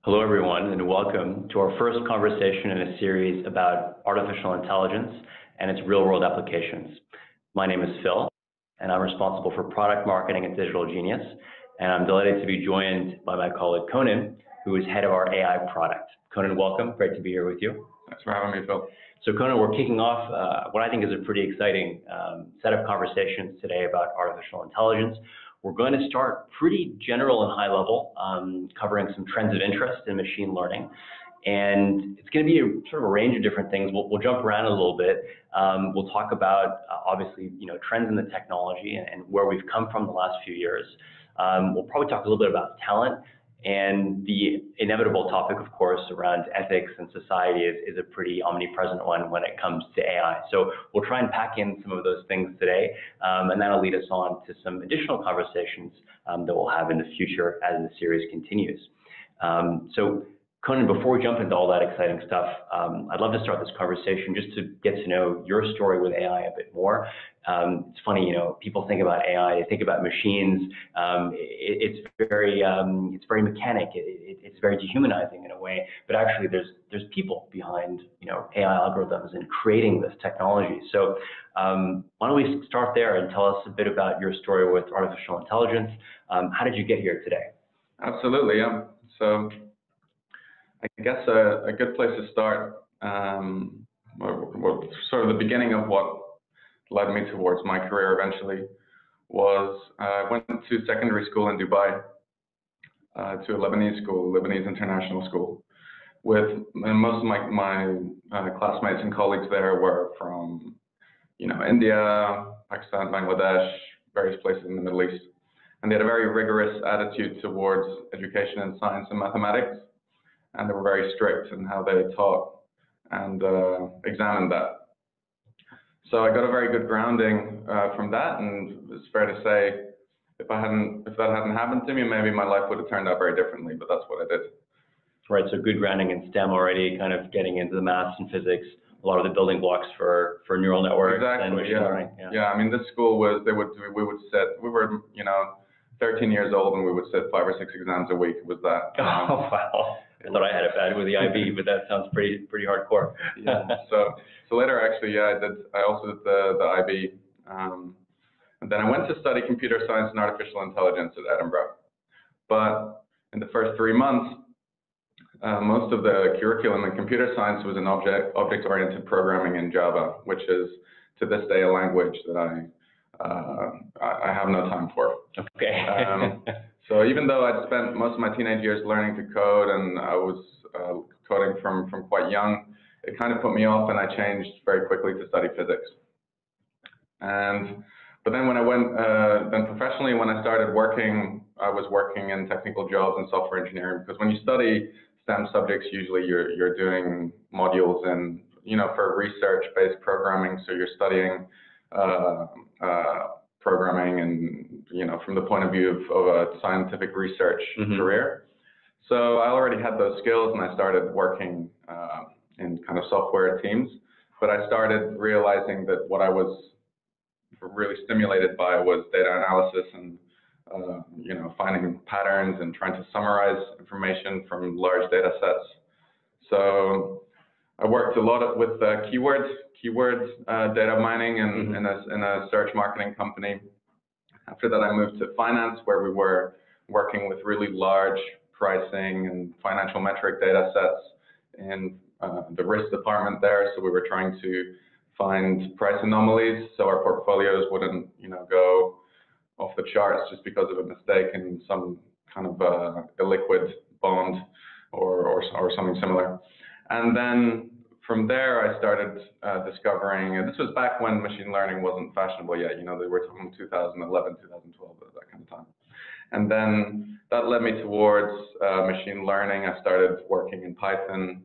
Hello, everyone, and welcome to our first conversation in a series about artificial intelligence and its real-world applications. My name is Phill, and I'm responsible for product marketing at DigitalGenius, and I'm delighted to be joined by my colleague Conan, who is head of our AI product. Conan, welcome. Great to be here with you. Thanks for having me, Phill. So, Conan, we're kicking off what I think is a pretty exciting set of conversations today about artificial intelligence. We're going to start pretty general and high level, covering some trends of interest in machine learning. And it's going to be sort of a range of different things. We'll jump around a little bit. We'll talk about, obviously, trends in the technology and where we've come from the last few years. We'll probably talk a little bit about talent. And the inevitable topic, of course, around ethics and society is a pretty omnipresent one when it comes to AI. So we'll try and pack in some of those things today, and that'll lead us on to some additional conversations that we'll have in the future as the series continues. So, Conan, before we jump into all that exciting stuff, I'd love to start this conversation just to get to know your story with AI a bit more. It's funny, people think about AI, they think about machines. It's very mechanic. It's very dehumanizing in a way. But actually, there's people behind AI algorithms and creating this technology. So why don't we start there and tell us a bit about your story with artificial intelligence? How did you get here today? Absolutely, yeah. So I guess a good place to start, sort of the beginning of what led me towards my career eventually, was I went to secondary school in Dubai, to a Lebanese school, Lebanese international school, and most of my classmates and colleagues there were from, India, Pakistan, Bangladesh, various places in the Middle East, and they had a very rigorous attitude towards education in science and mathematics, and they were very strict in how they taught and examined that. So I got a very good grounding from that, and it's fair to say if that hadn't happened to me, maybe my life would have turned out very differently, but that's what I did. Right, so good grounding in STEM already, kind of getting into the maths and physics, a lot of the building blocks for neural networks and machine learning. Yeah, I mean, this school was, we were 13 years old, and we would sit 5 or 6 exams a week. It was that. Oh, wow. I thought I had it bad with the IB, but that sounds pretty hardcore. Yeah. So later, actually, yeah, I also did the IB, and then I went to study computer science and artificial intelligence at Edinburgh. But in the first 3 months, most of the curriculum in computer science was in object-oriented programming in Java, which is to this day a language that I have no time for. Okay. So even though I'd spent most of my teenage years learning to code, and I was coding from quite young, it kind of put me off, and I changed very quickly to study physics. But then when I went, then professionally, when I started working, I was working in technical jobs in software engineering, because when you study STEM subjects, usually you're doing modules in, for research-based programming, so you're studying programming and, from the point of view of a scientific research career. So I already had those skills, and I started working in kind of software teams. But I started realizing that what I was really stimulated by was data analysis and, finding patterns and trying to summarize information from large data sets. So I worked a lot with keyword data mining in a search marketing company. After that, I moved to finance, where we were working with really large pricing and financial metric data sets in the risk department there. So we were trying to find price anomalies, so our portfolios wouldn't, go off the charts just because of a mistake in some kind of illiquid bond or something similar. And then from there, I started discovering, and this was back when machine learning wasn't fashionable yet. They were talking 2011, 2012, that kind of time. And then that led me towards machine learning. I started working in Python.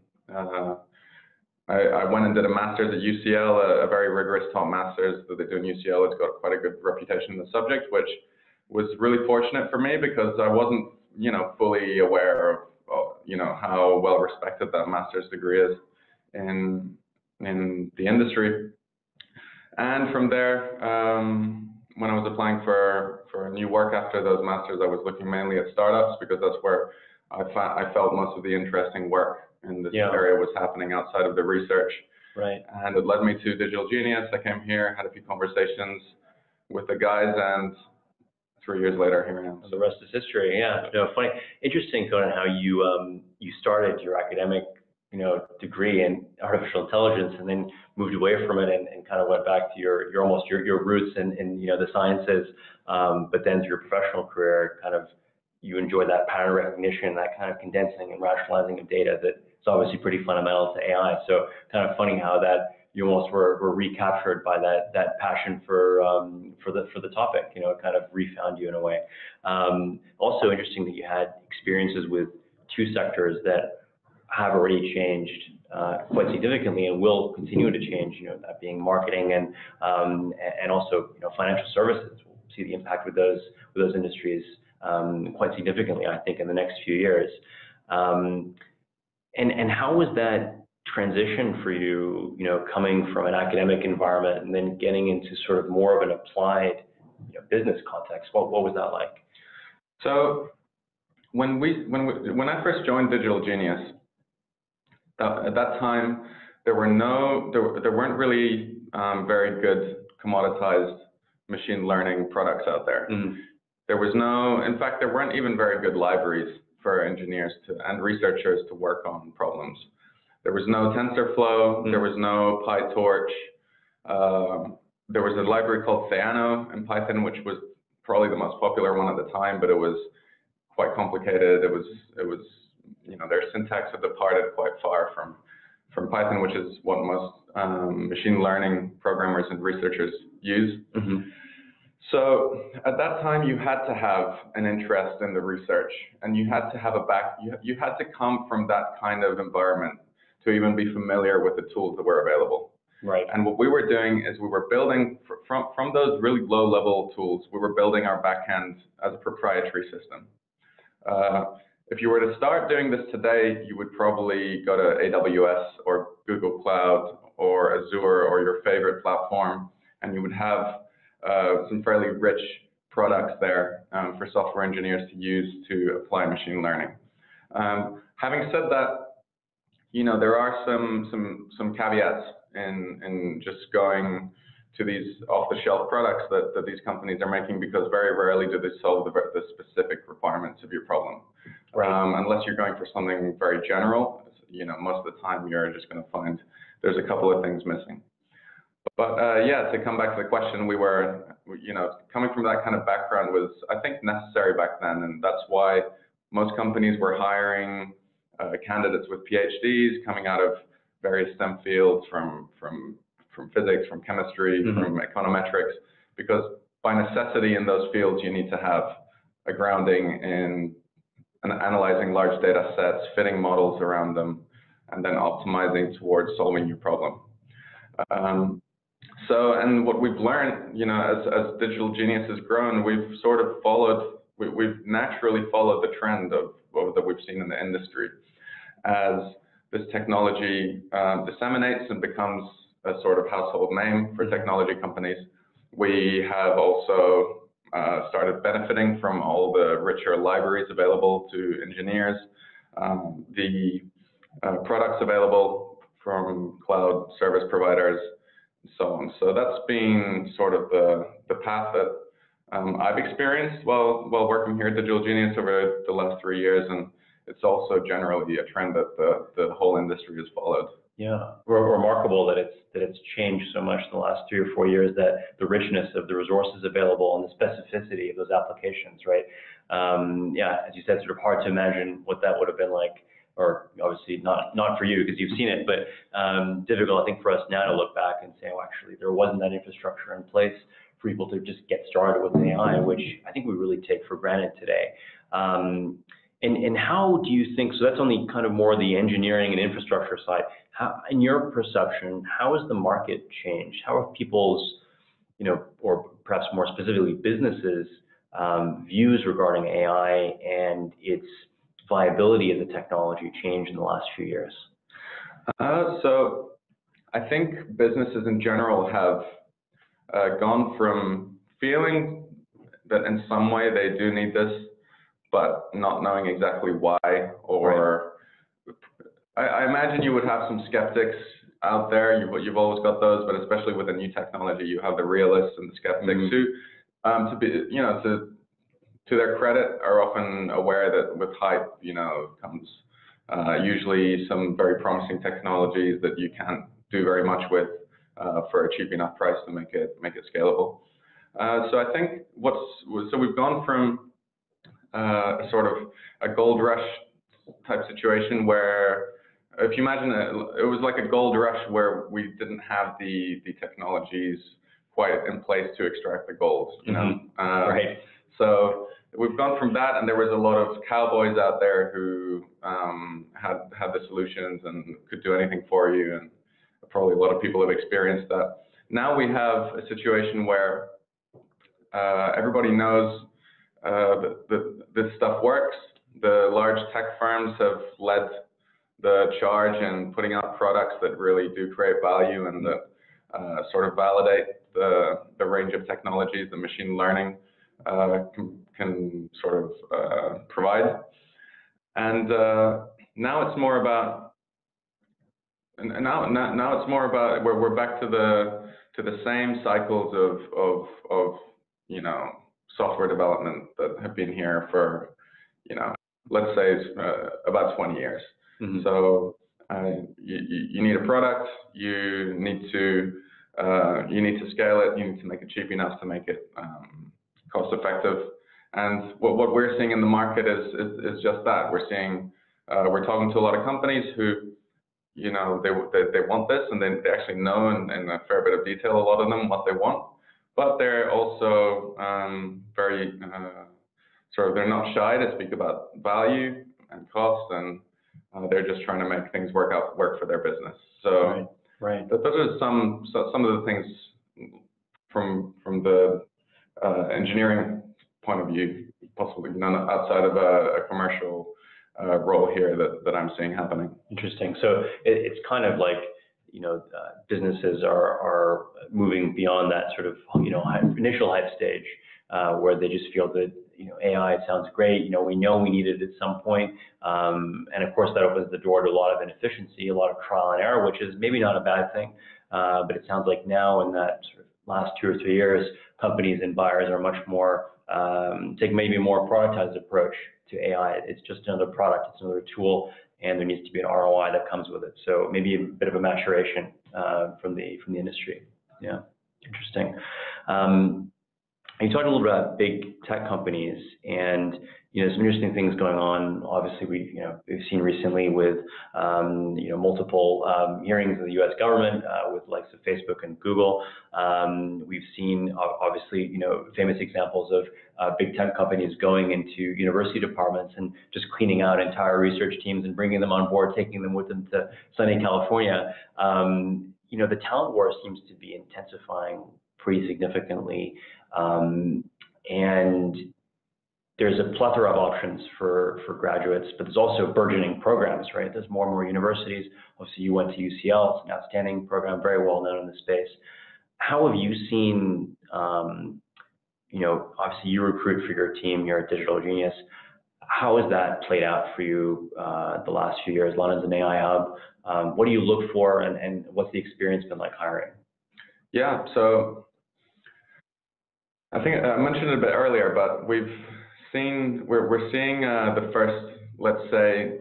I went and did a master's at UCL, a very rigorous top master's that they do in UCL. It's got quite a good reputation in the subject, which was really fortunate for me because I wasn't, fully aware of, how well respected that master's degree is in the industry. And from there, when I was applying for new work after those masters, I was looking mainly at startups because that's where I felt most of the interesting work in this Yeah. area was happening outside of the research. Right. And it led me to DigitalGenius. I came here, had a few conversations with the guys, and 3 years later, here I am. The rest is history. Yeah. No, funny, interesting, Conan, how you started your academic degree in artificial intelligence, and then moved away from it and kind of went back to your roots in the sciences. But then through your professional career, kind of you enjoyed that pattern recognition, that kind of condensing and rationalizing of data that is obviously pretty fundamental to AI. So kind of funny how that you almost were recaptured by that passion for the topic. It kind of refound you in a way. Also interesting that you had experiences with two sectors that have already changed quite significantly and will continue to change. That being marketing and also financial services. We'll see the impact with those industries quite significantly, I think, in the next few years. And how was that transition for you, coming from an academic environment and then getting into sort of more of an applied, business context? What was that like? So when I first joined DigitalGenius, at that time there weren't really very good commoditized machine learning products out there. Mm. In fact, there weren't even very good libraries for engineers and researchers to work on problems. There was no TensorFlow, there was no PyTorch. There was a library called Theano in Python, which was probably the most popular one at the time, but it was quite complicated. It was their syntax had departed quite far from Python, which is what most machine learning programmers and researchers use. Mm-hmm. So at that time, you had to have an interest in the research, and you had to have you had to come from that kind of environment to even be familiar with the tools that were available. Right. And what we were doing is we were building from those really low-level tools. We were building our backend as a proprietary system. If you were to start doing this today, you would probably go to AWS or Google Cloud or Azure or your favorite platform, and you would have some fairly rich products there for software engineers to use to apply machine learning. Having said that, there are some caveats in just going to these off-the-shelf products that these companies are making, because very rarely do they solve the specific requirements of your problem. Right. Unless you're going for something very general, most of the time you're just going to find there's a couple of things missing. But yeah, to come back to the question, we were, coming from that kind of background was, I think, necessary back then, and that's why most companies were hiring candidates with PhDs coming out of various STEM fields, from physics, from chemistry, mm-hmm. from econometrics, because by necessity in those fields you need to have a grounding in analyzing large data sets, fitting models around them, and then optimizing towards solving your problem. And what we've learned, as DigitalGenius has grown, we've sort of we've naturally followed the trend that we've seen in the industry. As this technology disseminates and becomes a sort of household name for technology companies, we have also started benefiting from all the richer libraries available to engineers, the products available from cloud service providers, and so on. So that's been sort of the path that I've experienced while working here at DigitalGenius over the last 3 years, and it's also generally a trend that the whole industry has followed. Yeah, remarkable that it's changed so much in the last 3 or 4 years, that the richness of the resources available and the specificity of those applications, right? Yeah, as you said, sort of hard to imagine what that would have been like, or obviously not for you because you've seen it, but difficult, I think, for us now to look back and say, oh, actually, there wasn't that infrastructure in place for people to just get started with AI, which I think we really take for granted today. And how do you think, so that's on the kind of more the engineering and infrastructure side. How, in your perception, how has the market changed? How have people's, or perhaps more specifically businesses, views regarding AI and its viability as a technology changed in the last few years? So I think businesses in general have gone from feeling that in some way they do need this but not knowing exactly why, or I imagine you would have some skeptics out there. You've always got those, but especially with a new technology, you have the realists and the skeptics who, to be, to their credit, are often aware that with hype, comes usually some very promising technologies that you can't do very much with for a cheap enough price to make it scalable. So I think we've gone from sort of a gold rush type situation where, if you imagine it was like a gold rush where we didn't have the technologies quite in place to extract the gold, Right. So we've gone from that, and there was a lot of cowboys out there who had the solutions and could do anything for you, and probably a lot of people have experienced that. Now we have a situation where everybody knows that this stuff works. The large tech firms have led the charge in putting out products that really do create value and that sort of validate the range of technologies that machine learning can sort of provide. And now it's more about we're back to the same cycles of software development that have been here for let's say about 20 years. So you need a product, you need to scale it, you need to make it cheap enough to make it cost effective. And what we're seeing in the market is just that. We're talking to a lot of companies who they want this, and they actually know in a fair bit of detail, a lot of them, what they want. But they're also very they're not shy to speak about value and cost, and they're just trying to make things work for their business. So right. Those are some of the things from the engineering point of view, possibly outside of a commercial role here that I'm seeing happening. Interesting. So it's kind of like businesses are moving beyond that sort of initial hype stage where they just feel that AI sounds great. We know we need it at some point, and of course that opens the door to a lot of inefficiency, a lot of trial and error, which is maybe not a bad thing. But it sounds like now in that sort of last 2 or 3 years, companies and buyers are much more take maybe a more productized approach to AI. It's just another product, it's another tool, and there needs to be an ROI that comes with it. So maybe a bit of a maturation from the industry. Yeah, interesting. You talked a little bit about big tech companies, and some interesting things going on. Obviously, we've seen recently with multiple hearings of the U.S. government with the likes of Facebook and Google. We've seen obviously famous examples of big tech companies going into university departments and just cleaning out entire research teams and bringing them on board, taking them with them to sunny California. The talent war seems to be intensifying pretty significantly. And there's a plethora of options for graduates, but there's also burgeoning programs, right? There's more and more universities. Obviously, you went to UCL, it's an outstanding program, very well known in the space. How have you seen, obviously you recruit for your team here at DigitalGenius. How has that played out for you the last few years? London's an AI hub. What do you look for, and what's the experience been like hiring? Yeah, so I think I mentioned it a bit earlier, but we're seeing the first, let's say,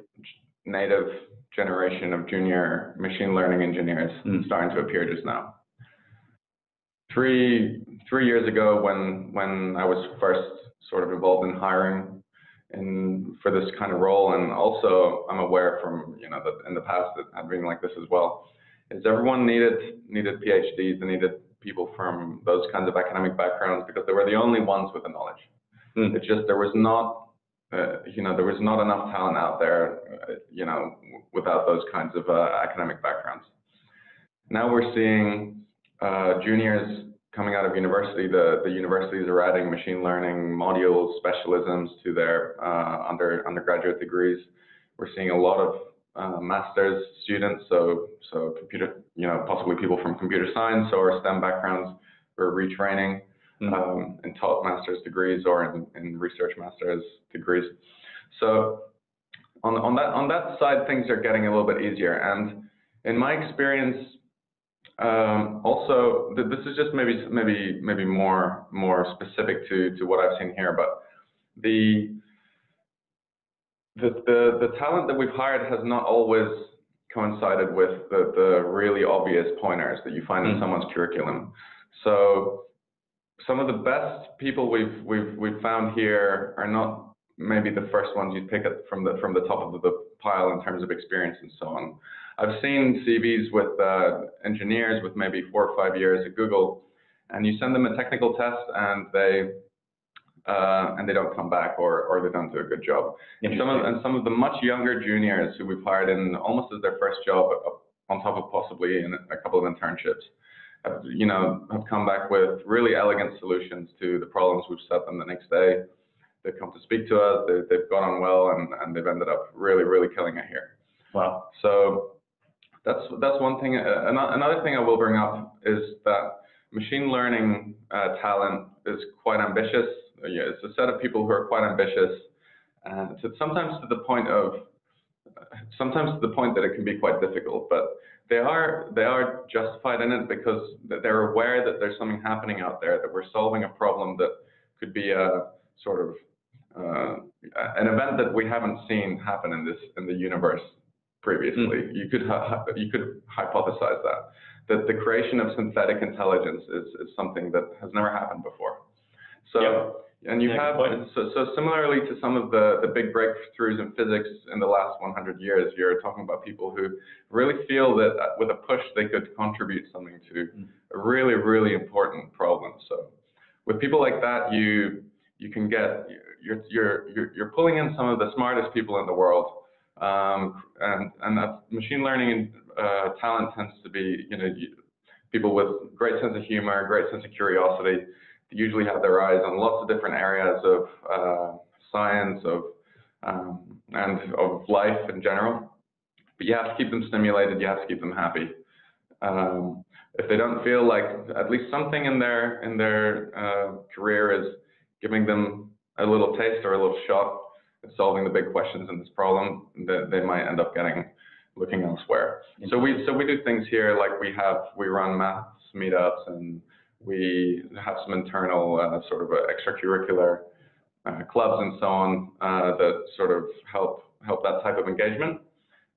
native generation of junior machine learning engineers starting to appear just now. 3 years ago, when I was first sort of involved in hiring for this kind of role, and also I'm aware from that in the past it had been like this as well, is everyone needed PhDs, they needed people from those kinds of academic backgrounds because they were the only ones with the knowledge. It's just there was not enough talent out there, without those kinds of academic backgrounds. Now we're seeing juniors coming out of university. The universities are adding machine learning modules, specialisms to their undergraduate degrees. We're seeing a lot of master's students, so computer, possibly people from computer science or STEM backgrounds who are retraining. in taught master's degrees or in research master's degrees. So on that side, things are getting a little bit easier. And in my experience, also, this is just maybe more specific to what I've seen here, but the talent that we've hired has not always coincided with the really obvious pointers that you find in someone's curriculum. So some of the best people we've found here are not maybe the first ones you'd pick up from the top of the pile in terms of experience and so on. I've seen CVs with engineers with maybe 4 or 5 years at Google, and you send them a technical test and they don't come back, or they don't do a good job. And some of the much younger juniors who we've hired in almost as their first job, on top of possibly in a couple of internships, have come back with really elegant solutions to the problems we've set them the next day. They've come to speak to us, they've gone on well, and they've ended up really killing it here. Wow. So that's one thing. Another thing I will bring up is that machine learning talent is quite ambitious. It's a set of people who are quite ambitious, and sometimes to the point that it can be quite difficult. But they are justified in it because they're aware that there's something happening out there, that we're solving a problem that could be a sort of an event that we haven't seen happen in the universe previously. You could hypothesize that the creation of synthetic intelligence is something that has never happened before. So and you have so similarly to some of the big breakthroughs in physics in the last 100 years, you're talking about people who really feel that with a push they could contribute something to a really important problem. So with people like that, you can get you're pulling in some of the smartest people in the world. And that machine learning talent tends to be, people with great sense of humor, great sense of curiosity. They usually have their eyes on lots of different areas of science, and of life in general. But you have to keep them stimulated. You have to keep them happy. If they don't feel like at least something in their career is giving them a little taste or a little shot at solving the big questions in this problem, they might end up looking elsewhere. So we do things here like we run maths meetups, and we have some internal sort of extracurricular clubs and so on that sort of help that type of engagement.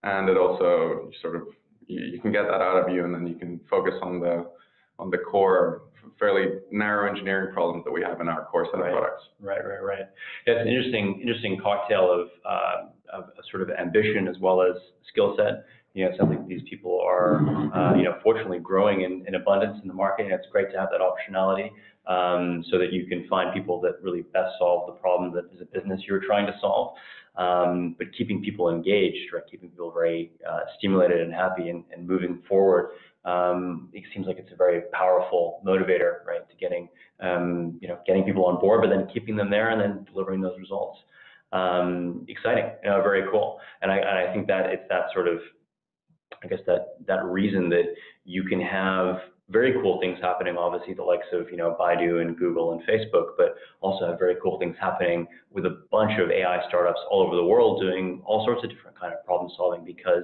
And it also sort of you can get that out of you, and then you can focus on the core, fairly narrow engineering problems that we have in our core set of products. Right. Yeah, it's an interesting cocktail of sort of ambition as well as skill set. It sounds like these people are, fortunately growing in abundance in the market, and it's great to have that optionality, so that you can find people that really best solve the problem that is a business you're trying to solve. But keeping people engaged, right? Keeping people very stimulated and happy and moving forward. It seems like it's a very powerful motivator, right? To getting people on board, but then keeping them there and then delivering those results. Exciting, very cool. And I think that it's that sort of, I guess that reason that you can have very cool things happening, obviously the likes of Baidu and Google and Facebook, but also have very cool things happening with a bunch of AI startups all over the world doing all sorts of different kind of problem solving, because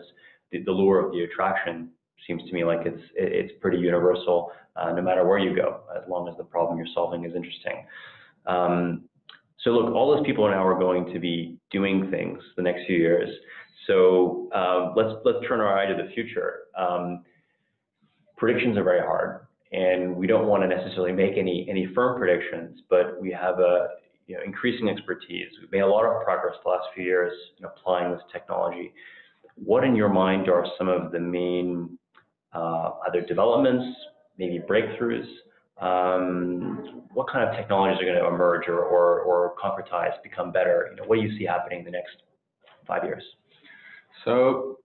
the lure of the attraction seems to me like it's pretty universal, no matter where you go, as long as the problem you're solving is interesting. So look, all those people now are going to be doing things the next few years. So let's turn our eye to the future. Predictions are very hard, and we don't want to necessarily make any firm predictions, but we have increasing expertise. We've made a lot of progress the last few years in applying this technology. What in your mind are some of the main either developments, maybe breakthroughs? What kind of technologies are going to emerge or concretize, become better? What do you see happening in the next 5 years? So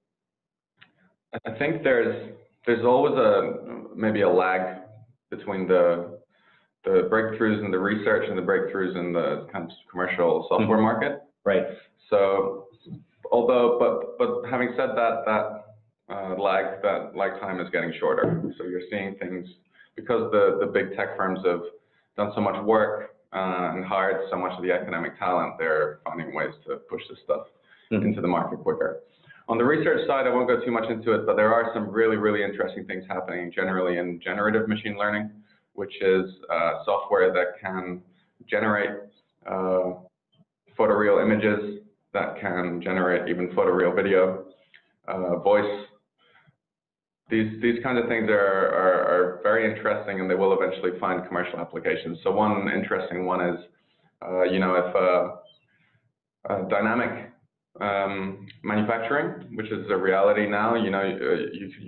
I think there's always maybe a lag between the breakthroughs in the research and the breakthroughs in the kind of commercial software market. Right. So but having said that lag time is getting shorter. So you're seeing things, because the big tech firms have done so much work and hired so much of the academic talent, they're finding ways to push this stuff into the market quicker. On the research side, I won't go too much into it, but there are some really, really interesting things happening generally in generative machine learning, which is software that can generate photoreal images, that can generate even photoreal video, voice. These kinds of things are very interesting, and they will eventually find commercial applications. So one interesting one is, if dynamic manufacturing, which is a reality now, you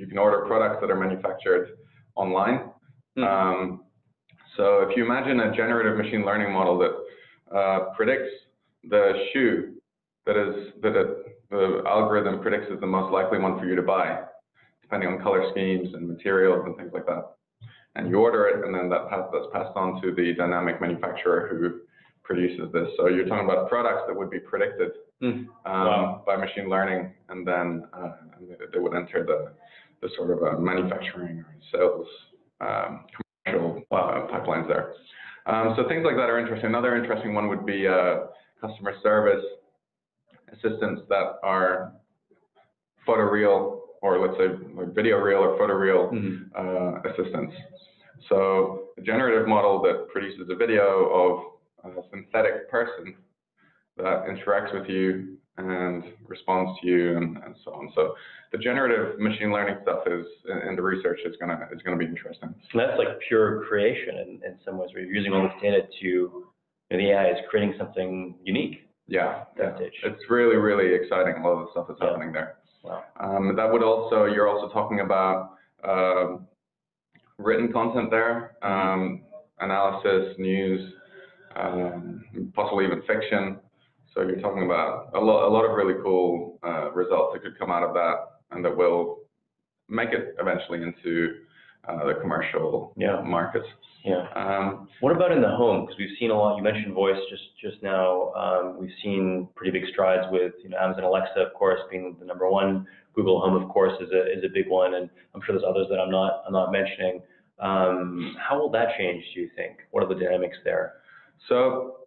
can order products that are manufactured online. So if you imagine a generative machine learning model that predicts the shoe the algorithm predicts is the most likely one for you to buy, depending on color schemes and materials and things like that. And you order it, and then that's passed on to the dynamic manufacturer who produces this. So you're talking about products that would be predicted by machine learning, and then they would enter the sort of manufacturing or sales commercial pipelines there. So things like that are interesting. Another interesting one would be customer service assistants that are photoreal, or let's say like video real or photoreal assistants. So a generative model that produces a video of a synthetic person that interacts with you and responds to you and so on. So the generative machine learning stuff is in the research is gonna be interesting. So that's like pure creation in some ways, where you're using all this data to, the AI is creating something unique. Yeah. It's really, really exciting, a lot of the stuff that's happening there. Wow. That would also, you're also talking about written content there, analysis, news, possibly even fiction. So you're talking about a lot of really cool results that could come out of that, and that will make it eventually into the commercial markets. Yeah. What about in the home? Because we've seen a lot. You mentioned voice just now. We've seen pretty big strides with Amazon Alexa, of course, being the #1. Google Home, of course, is a big one, and I'm sure there's others that I'm not mentioning. How will that change, do you think? What are the dynamics there? So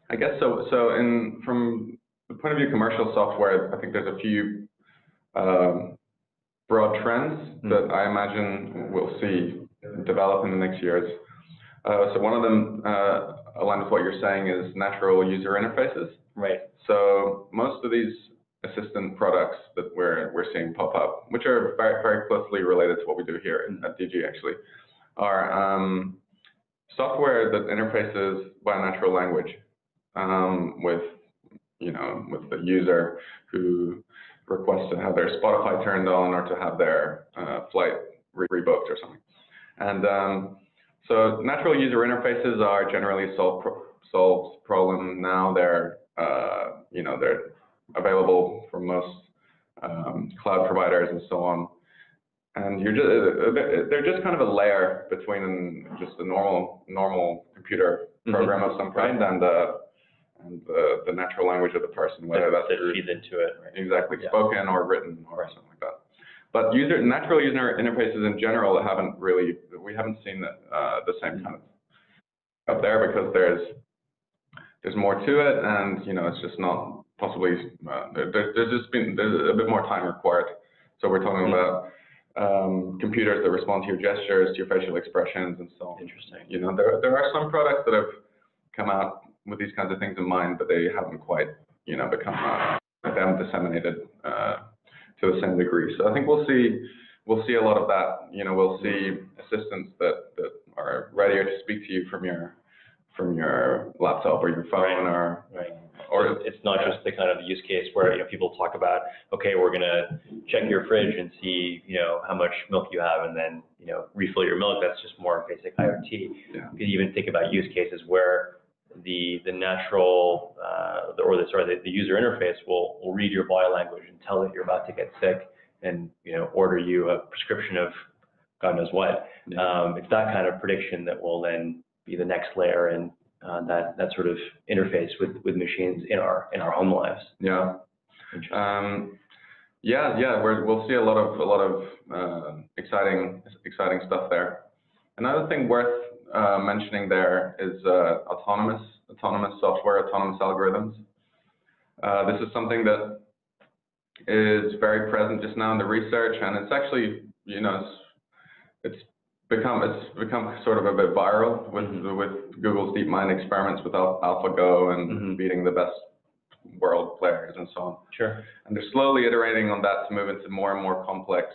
I guess so. From the point of view of commercial software, I think there's a few broad trends that I imagine we'll see develop in the next years. So one of them, aligned with what you're saying, is natural user interfaces. Right. So most of these assistant products that we're seeing pop up, which are very, very closely related to what we do here at DG actually, are software that interfaces by natural language with the user who requests to have their Spotify turned on or to have their flight rebooked or something. And so natural user interfaces are generally solved problem now. They're they're available from most cloud providers and so on. And they're just kind of a layer between just a normal computer program of some kind and the natural language of the person, whether that's feeds into it, right? Exactly, spoken or written or something like that. But natural user interfaces in general we haven't seen the same kind of up there, because there's more to it, and it's just not possibly there's a bit more time required. So we're talking about computers that respond to your gestures, to your facial expressions, and so on. Interesting. There are some products that have come out with these kinds of things in mind, but they haven't quite become they haven't disseminated to the same degree. So I think we'll see a lot of that. We'll see assistants that are readier to speak to you from your laptop or your phone, or it's not just the kind of use case where people talk about, okay, we're gonna check your fridge and see how much milk you have, and then refill your milk. That's just more basic IoT. Yeah. You can even think about use cases where the natural the user interface will read your body language and tell that you're about to get sick, and order you a prescription of God knows what. It's that kind of prediction that will then be the next layer in that sort of interface with machines in our home lives. Yeah. We'll see a lot of exciting stuff there. Another thing worth mentioning there is autonomous software, autonomous algorithms. This is something that is very present just now in the research, and it's actually, it's become sort of a bit viral with Google's DeepMind experiments with AlphaGo and beating the best world players and so on. Sure. And they're slowly iterating on that to move into more and more complex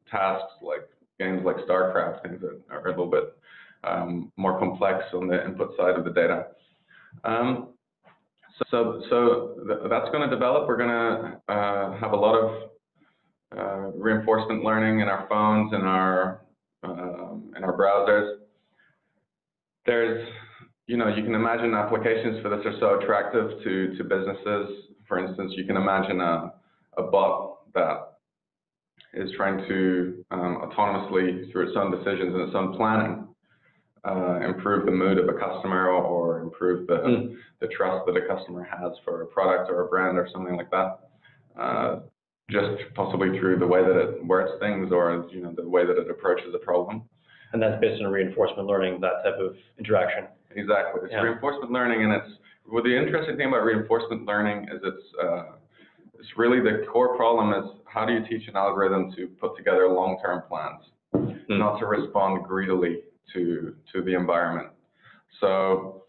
tasks, like games like StarCraft, things that are a little bit more complex on the input side of the data. So that's going to develop. We're going to have a lot of reinforcement learning in our phones, in our browsers. There's, you can imagine applications for this are so attractive to businesses. For instance, you can imagine a bot that is trying to autonomously, through its own decisions and its own planning, improve the mood of a customer or improve the trust that a customer has for a product or a brand or something like that. Just possibly through the way that it words things or the way that it approaches a problem. And that's based on reinforcement learning, that type of interaction. Exactly. It's reinforcement learning, and the interesting thing about reinforcement learning is it's really the core problem is how do you teach an algorithm to put together long-term plans, not to respond greedily to the environment. So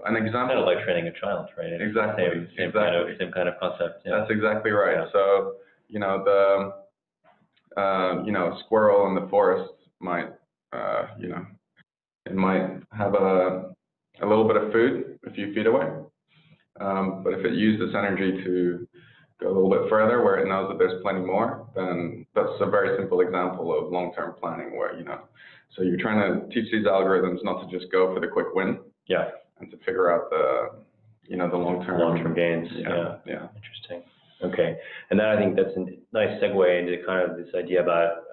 an example. Kind of like training a child, right? Exactly. Same kind of concept. Yeah. That's exactly right. Yeah. So a squirrel in the forest might it might have a little bit of food a few feet away, but if it used this energy to go a little bit further where it knows that there's plenty more, then that's a very simple example of long-term planning where, so you're trying to teach these algorithms not to just go for the quick win. Yeah. And to figure out the long-term gains. Yeah. Interesting. Okay. And then I think that's a nice segue into kind of this idea about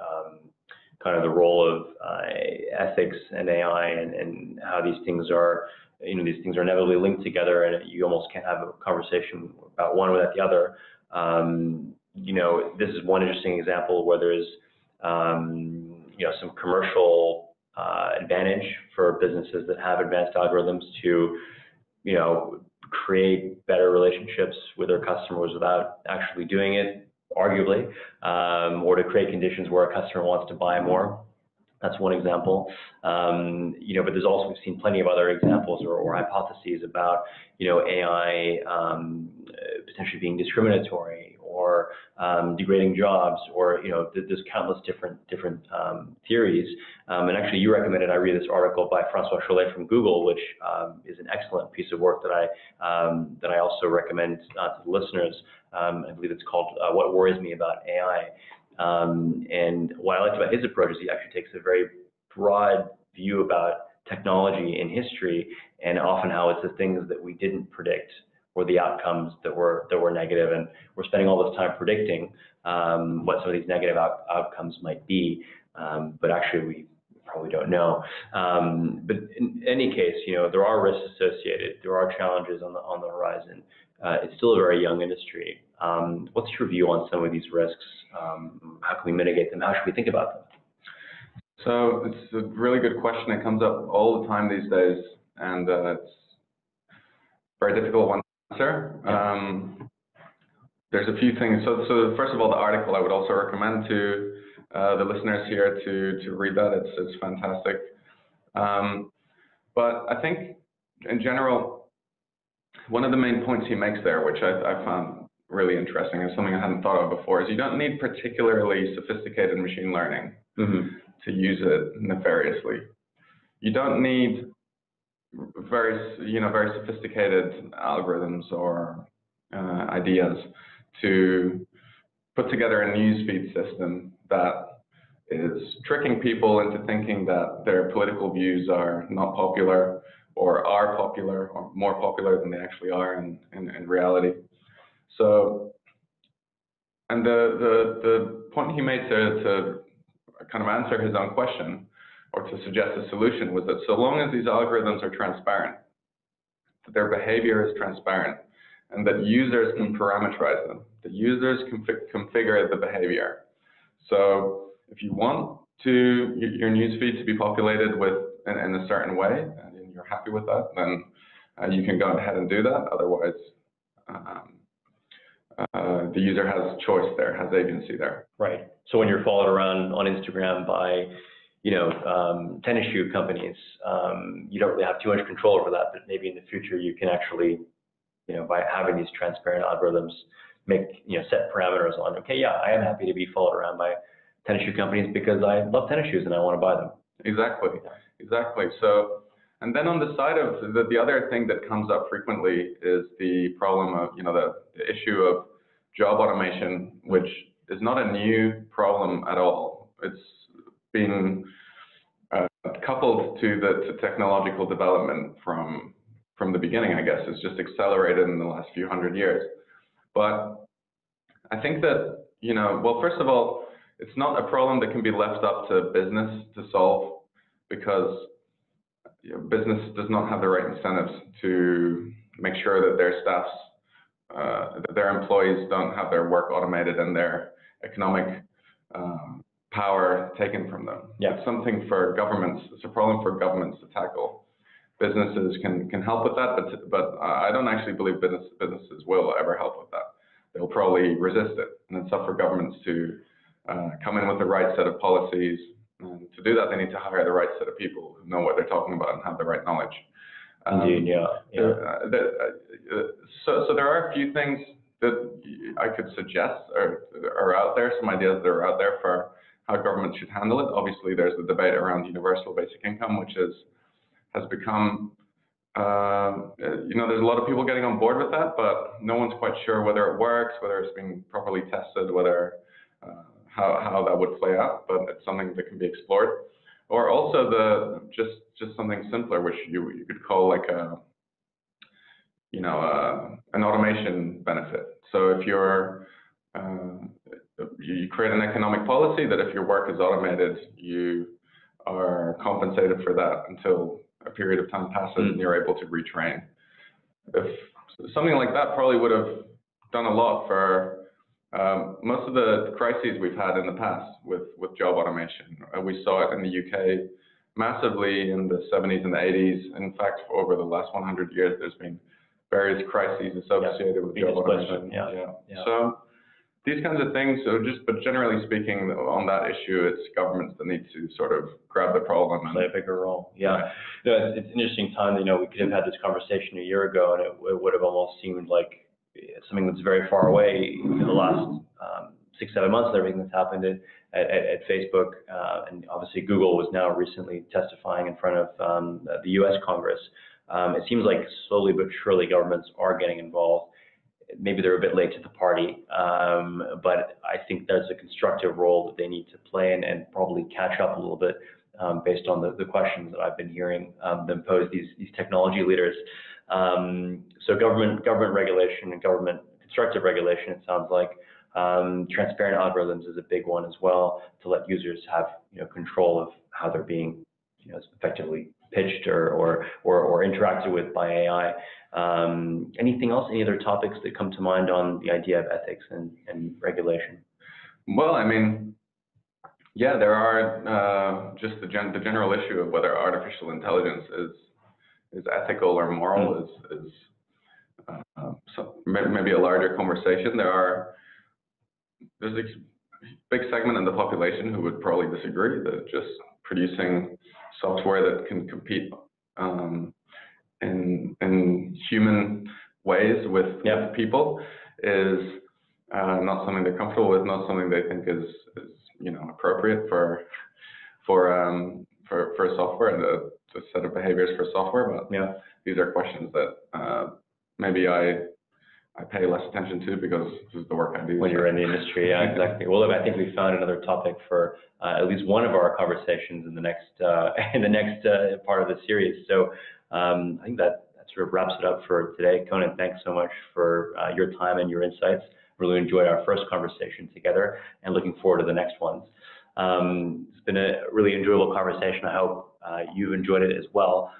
kind of the role of ethics and AI and how these things are, these things are inevitably linked together, and you almost can't have a conversation about one without the other. This is one interesting example where there's, some commercial advantage for businesses that have advanced algorithms to, create better relationships with their customers without actually doing it, arguably, or to create conditions where a customer wants to buy more. That's one example. But there's also, we've seen plenty of other examples or hypotheses about, AI potentially being discriminatory or degrading jobs, or there's countless different theories. And actually, you recommended I read this article by Francois Cholet from Google, which is an excellent piece of work that I also recommend to the listeners. I believe it's called "What Worries Me About AI." And what I liked about his approach is he actually takes a very broad view about technology in history, and often how it's the things that we didn't predict or the outcomes that were negative, and we're spending all this time predicting what some of these negative outcomes might be, but actually we probably don't know. But in any case, there are risks associated, there are challenges on the horizon. It's still a very young industry. What's your view on some of these risks? How can we mitigate them? How should we think about them? So it's a really good question. It comes up all the time these days, and it's a very difficult one to answer. There's a few things. So first of all, the article I would also recommend to the listeners here to read that. It's fantastic. But I think in general, one of the main points he makes there, which I found really interesting and something I hadn't thought of before, is you don't need particularly sophisticated machine learning to use it nefariously. You don't need very sophisticated algorithms or ideas to put together a newsfeed system that is tricking people into thinking that their political views are not popular or are popular or more popular than they actually are in reality. So, and the point he made to kind of answer his own question or to suggest a solution was that so long as these algorithms are transparent, that their behavior is transparent, and that users can parameterize them, that users can configure the behavior. So if you want to your newsfeed to be populated with in a certain way, and you're happy with that, then you can go ahead and do that. Otherwise, the user has choice there, has agency there. Right. So when you're followed around on Instagram by, tennis shoe companies, you don't really have too much control over that, but maybe in the future you can actually, by having these transparent algorithms, set parameters on, okay, yeah, I am happy to be followed around by tennis shoe companies because I love tennis shoes and I want to buy them. Exactly, exactly. So, and then on the side of the other thing that comes up frequently is the problem of, the issue of job automation, which is not a new problem at all. It's been coupled to technological development from the beginning, I guess. It's just accelerated in the last few hundred years. But I think that, well, first of all, it's not a problem that can be left up to business to solve, because business does not have the right incentives to make sure that their staffs, that their employees don't have their work automated and their economic power taken from them. Yeah. It's something for governments. It's a problem for governments to tackle. Businesses can help with that, but I don't actually believe businesses will ever help with that. They'll probably resist it, and it's up for governments to come in with the right set of policies. And to do that, they need to hire the right set of people who know what they're talking about and have the right knowledge. Indeed, yeah. So there are a few things that I could suggest are out there, some ideas that are out there for how governments should handle it. Obviously, there's the debate around universal basic income, which has become, there's a lot of people getting on board with that, but no one's quite sure whether it works, whether it's being properly tested, whether how that would play out. But it's something that can be explored. Or also just something simpler, which you could call like an automation benefit. So if you create an economic policy that if your work is automated, you are compensated for that until a period of time passes and you're able to retrain. If something like that probably would have done a lot for most of the crises we've had in the past with job automation. We saw it in the UK massively in the 70s and the 80s. In fact, over the last 100 years, there's been various crises associated with job automation. So these kinds of things. But generally speaking, on that issue, it's governments that need to sort of grab the problem and play a bigger role. Yeah. It's an interesting time. We could have had this conversation a year ago, and it would have almost seemed like something that's very far away in the last 6-7 months and everything that's happened at Facebook. And obviously Google was now recently testifying in front of the US Congress. It seems like slowly but surely governments are getting involved. Maybe they're a bit late to the party, but I think there's a constructive role that they need to play and probably catch up a little bit based on the questions that I've been hearing them pose these technology leaders. So government regulation and government constructive regulation, it sounds like. Transparent algorithms is a big one as well, to let users have control of how they're being effectively pitched or interacted with by AI. Anything else? Any other topics that come to mind on the idea of ethics and regulation? Well, I mean, yeah, there are just the general issue of whether artificial intelligence is ethical or moral is so maybe a larger conversation. There's a big segment in the population who would probably disagree that just producing software that can compete in human ways with people is not something they're comfortable with, not something they think is appropriate for software and a set of behaviors for software. But these are questions that maybe I pay less attention to because this is the work I do. When you're in the industry, yeah, exactly. Well, look, I think we found another topic for at least one of our conversations in the next part of the series. So I think that sort of wraps it up for today. Conan, thanks so much for your time and your insights. Really enjoyed our first conversation together and looking forward to the next ones. It's been a really enjoyable conversation. I hope you've enjoyed it as well.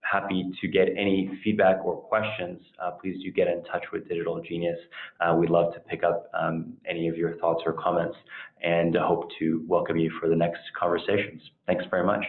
Happy to get any feedback or questions. Please do get in touch with DigitalGenius. We'd love to pick up any of your thoughts or comments, and hope to welcome you for the next conversations. Thanks very much.